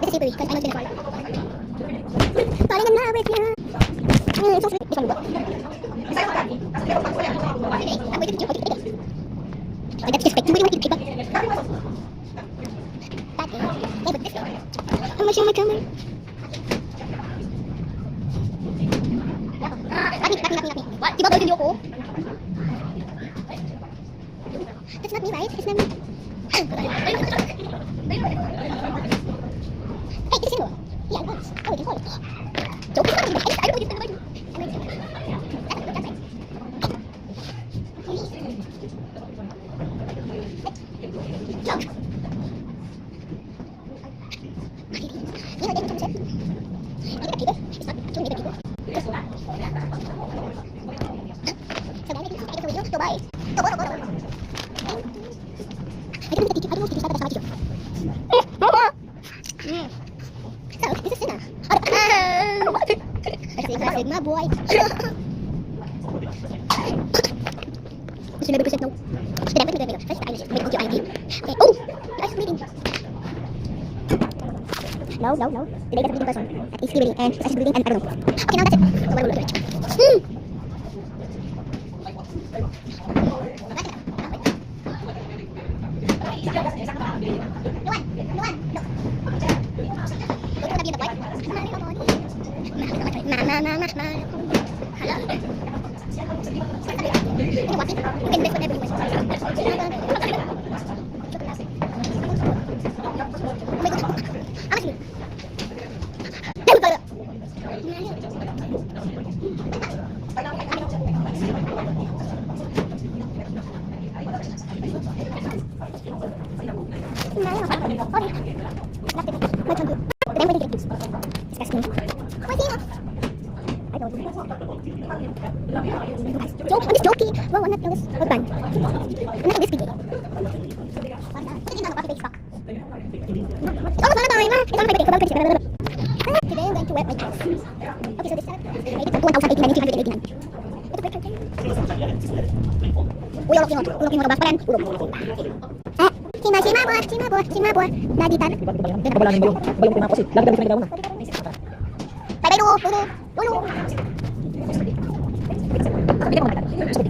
it's savory because I know it's gonna fall. Falling in love with you. So sweet. This one will work. Okay, I'm waiting for you. Like that's just fake. Somebody want to keep up. That is. Yeah, but this one. How much am I coming? Not me. What? Di ba girl, hindi ako? That's not me, right? It's not me. Hey, this is you. Yeah, it was. Oh, we can fall. Joke is not me. I don't know what you're going to do. I'm ready to go. That's right. Joke. You know, they can come Maybe the people. It's not actually maybe the people. So then I can take a video. Go bye. Go. I don't know if you start at the start. So, this is Sina. Sigma boy. Gusto na represent now. Pinamit na video. First, ayos. May audio ID. Okay. Oh! Nice meeting. No. Today that's a person. At least breathing and just breathing and I don't know. Okay, now that's it. So, what will look like? Joke, I'm just joking. Well, I'm not this. Hold on. I'm not this video. Today I'm going to wet my dress. Okay, so this time I did 1,089. It's a break curtain. Ulok yung mga back pa rin. Simabor. Naditan. Kabalangin mo yung pinapos eh. Lagi kami pinagdaw na. Bye-bye, Lulu.